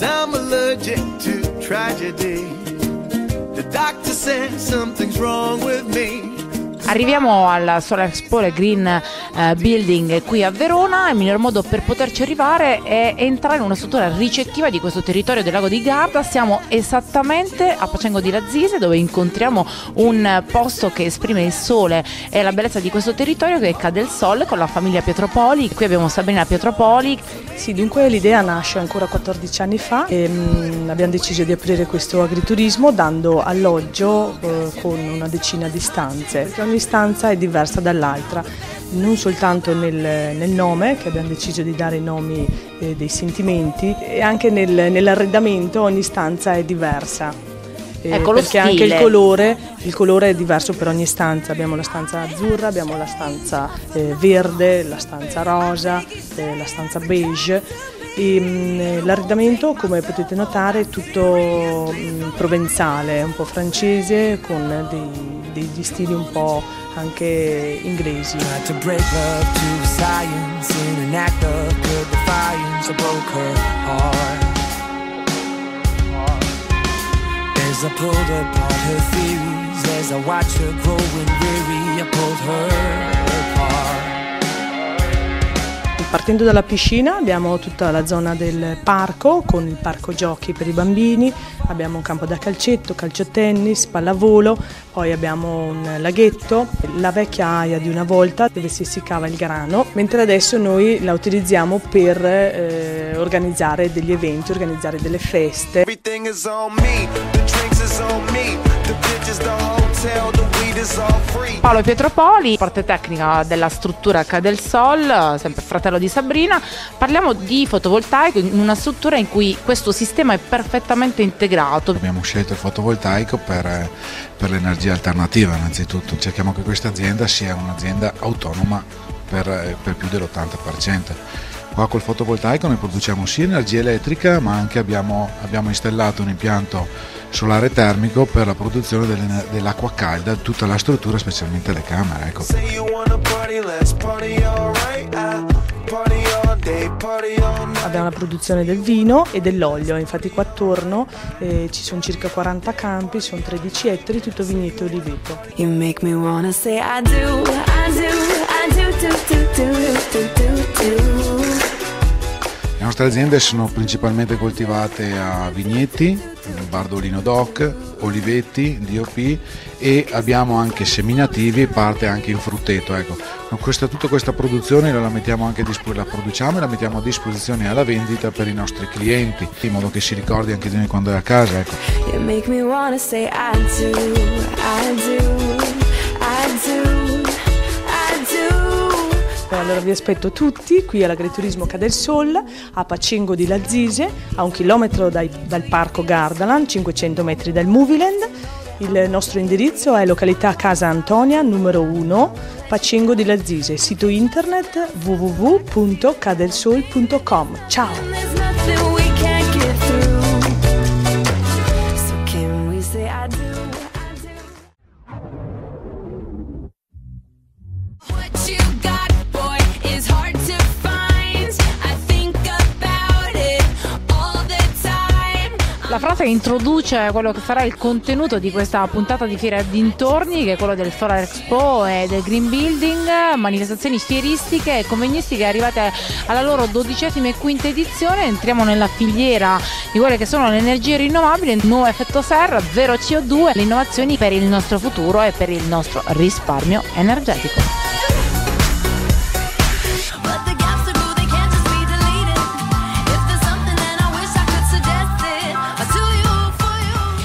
I'm allergic to tragedy. The doctor says something's wrong with me. Arriviamo al Solar Expo Green Building qui a Verona. Il miglior modo per poterci arrivare è entrare in una struttura ricettiva di questo territorio del lago di Garda. Siamo esattamente a Pacengo di Lazise, dove incontriamo un posto che esprime il sole e la bellezza di questo territorio, che è Ca' del Sol, con la famiglia Pietropoli. Qui abbiamo Sabrina Pietropoli. Sì, dunque l'idea nasce ancora 14 anni fa e abbiamo deciso di aprire questo agriturismo dando alloggio con una decina di stanze. Ogni stanza è diversa dall'altra, non soltanto nel nome, che abbiamo deciso di dare i nomi dei sentimenti, e anche nell'arredamento. Ogni stanza è diversa. Ecco, perché anche il colore è diverso per ogni stanza. Abbiamo la stanza azzurra, abbiamo la stanza verde, la stanza rosa, la stanza beige. L'arredamento, come potete notare, è tutto provenzale, un po' francese, con degli stili un po' anche inglesi. As I pulled apart her theories, as I watched her growing weary, I pulled her apart. Partendo dalla piscina abbiamo tutta la zona del parco, con il parco giochi per i bambini, abbiamo un campo da calcetto, calcio tennis, pallavolo, poi abbiamo un laghetto, la vecchia aia di una volta dove si essiccava il grano, mentre adesso noi la utilizziamo per organizzare degli eventi, organizzare delle feste. Paolo Pietropoli, parte tecnica della struttura Ca' del Sol, sempre fratello di Sabrina. Parliamo di fotovoltaico in una struttura in cui questo sistema è perfettamente integrato. Abbiamo scelto il fotovoltaico per l'energia alternativa innanzitutto. Cerchiamo che questa azienda sia un'azienda autonoma per più dell'80%. Qua col fotovoltaico noi produciamo sia energia elettrica, ma anche abbiamo installato un impianto solare termico per la produzione dell'acqua calda, tutta la struttura, specialmente le camere. Ecco. Abbiamo la produzione del vino e dell'olio, infatti qua attorno ci sono circa 40 campi, sono 13 ettari, tutto vigneto e oliveto. You make me wanna say I do, I do, I do, do, do, do, do, do. Le nostre aziende sono principalmente coltivate a vigneti, Bardolino DOC, oliveti, DOP, e abbiamo anche seminativi e parte anche in frutteto. Ecco. Tutta questa produzione la mettiamo anche la produciamo e la mettiamo a disposizione alla vendita per i nostri clienti, in modo che si ricordi anche di noi quando è a casa. Ecco. You make me wanna say I do, I do, I do. Allora vi aspetto tutti qui all'agriturismo Ca' del Sol a Pacengo di Lazise, a 1 chilometro dal parco Gardaland, 500 metri dal Moviland. Il nostro indirizzo è località Casa Antonia numero 1, Pacengo di Lazise, sito internet www.cadelsol.com. Ciao! La frase che introduce quello che sarà il contenuto di questa puntata di Fiera dintorni, che è quello del Solar Expo e del Green Building, manifestazioni fieristiche e convegnistiche arrivate alla loro 12ª e 5ª edizione. Entriamo nella filiera di quelle che sono le energie rinnovabili, nuovo effetto serra, zero CO2, le innovazioni per il nostro futuro e per il nostro risparmio energetico.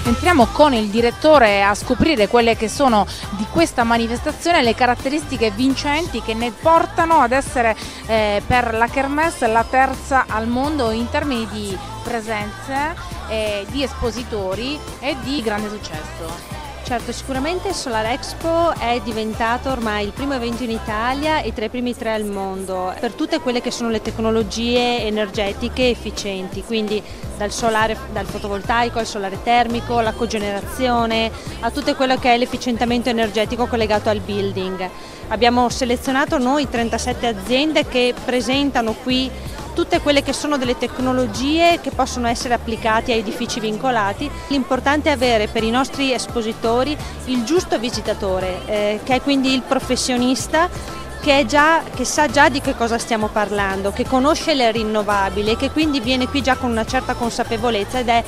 Entriamo con il direttore a scoprire quelle che sono di questa manifestazione, le caratteristiche vincenti che ne portano ad essere per la Kermesse la terza al mondo in termini di presenze, di espositori e di grande successo. Certo, sicuramente il Solar Expo è diventato ormai il primo evento in Italia e tra i primi 3 al mondo per tutte quelle che sono le tecnologie energetiche efficienti, quindi dal fotovoltaico al solare termico, la cogenerazione, a tutto quello che è l'efficientamento energetico collegato al building. Abbiamo selezionato noi 37 aziende che presentano qui tutte quelle che sono delle tecnologie che possono essere applicate a edifici vincolati. L'importante è avere per i nostri espositori il giusto visitatore, che è quindi il professionista che sa già di che cosa stiamo parlando, che conosce le rinnovabili e che quindi viene qui già con una certa consapevolezza ed è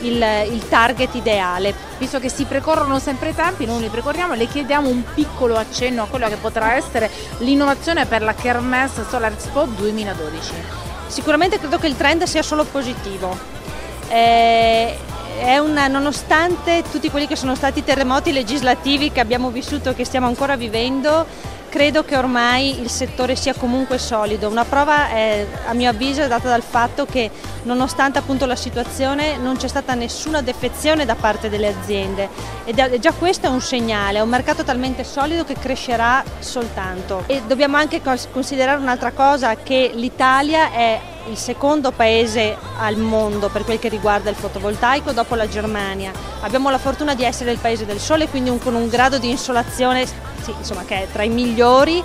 il target ideale. Visto che si precorrono sempre i tempi, noi li precorriamo e le chiediamo un piccolo accenno a quello che potrà essere l'innovazione per la Kermesse Solar Expo 2012. Sicuramente credo che il trend sia solo positivo. Nonostante tutti quelli che sono stati i terremoti legislativi che abbiamo vissuto e che stiamo ancora vivendo, credo che ormai il settore sia comunque solido. Una prova a mio avviso è data dal fatto che nonostante appunto la situazione non c'è stata nessuna defezione da parte delle aziende ed già questo è un segnale, è un mercato talmente solido che crescerà soltanto. E dobbiamo anche considerare un'altra cosa, che l'Italia è il secondo paese al mondo per quel che riguarda il fotovoltaico dopo la Germania. Abbiamo la fortuna di essere il paese del sole, quindi con un grado di insolazione che è tra i migliori,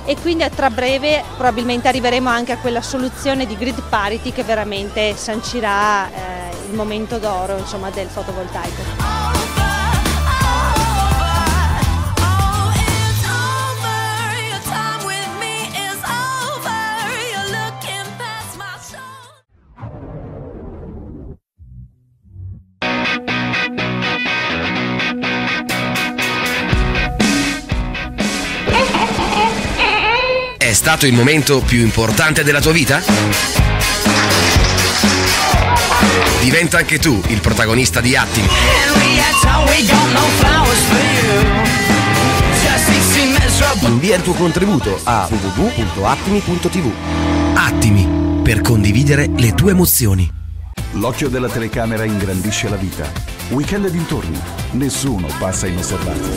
e quindi tra breve probabilmente arriveremo anche a quella soluzione di grid parity che veramente sancirà il momento d'oro del fotovoltaico. È stato il momento più importante della tua vita? Diventa anche tu il protagonista di Attimi. Invia il tuo contributo a www.attimi.tv. Attimi, per condividere le tue emozioni. L'occhio della telecamera ingrandisce la vita. Weekend e dintorni. Nessuno passa inosservato.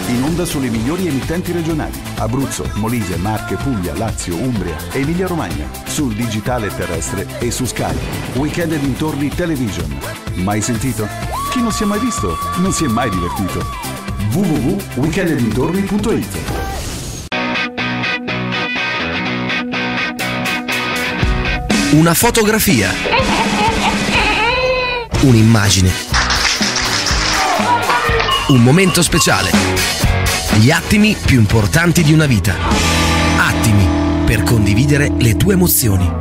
In onda sulle migliori emittenti regionali: Abruzzo, Molise, Marche, Puglia, Lazio, Umbria, Emilia Romagna, sul digitale terrestre e su Sky. Weekend e dintorni Television. Mai sentito? Chi non si è mai visto non si è mai divertito. www.weekendedintorni.it. Una fotografia, un'immagine, un momento speciale, gli attimi più importanti di una vita. Attimi, per condividere le tue emozioni.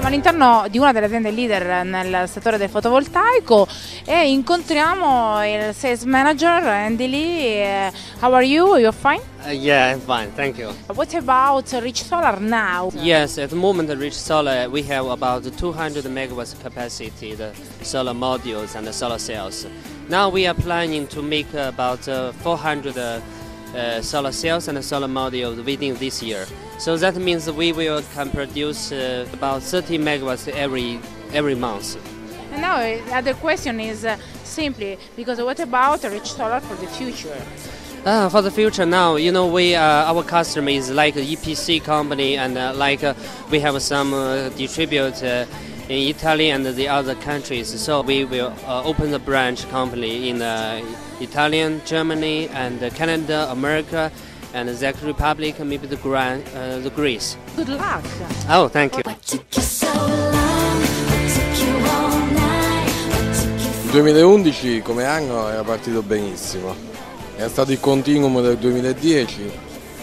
All'interno di una delle aziende leader nel settore del fotovoltaico e incontriamo il sales manager Andy Lee. How are you? You're fine? Yeah, I'm fine, thank you. What about Rich Solar now? Yes, at the moment Rich Solar we have about 200 megawatts capacity, the solar modules and the solar cells. Now we are planning to make about 400 solar cells and solar modules within this year. So that means we can produce about 30 megawatts every month. And now the other question is simply because what about Rich Solar for the future? For the future now, you know, our customer is like an EPC company, and we have some distributor in Italy and the other countries. So we will open the branch company in Italian, Germany, and Canada, America, and the Czech Republic, maybe the Greece. Good luck. Oh, thank you. Il 2011 come anno era partito benissimo, era stato il continuum del 2010,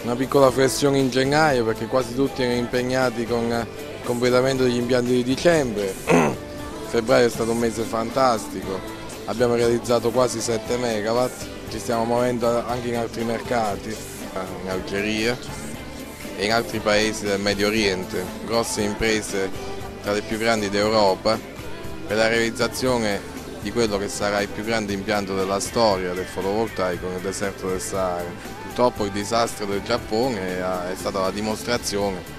una piccola flessione in gennaio perché quasi tutti erano impegnati con il completamento degli impianti di dicembre. Febbraio è stato un mese fantastico, abbiamo realizzato quasi 7 megawatt, ci stiamo muovendo anche in altri mercati, in Algeria e in altri paesi del Medio Oriente, grosse imprese tra le più grandi d'Europa per la realizzazione di quello che sarà il più grande impianto della storia del fotovoltaico nel deserto del Sahara. Purtroppo il disastro del Giappone è stata la dimostrazione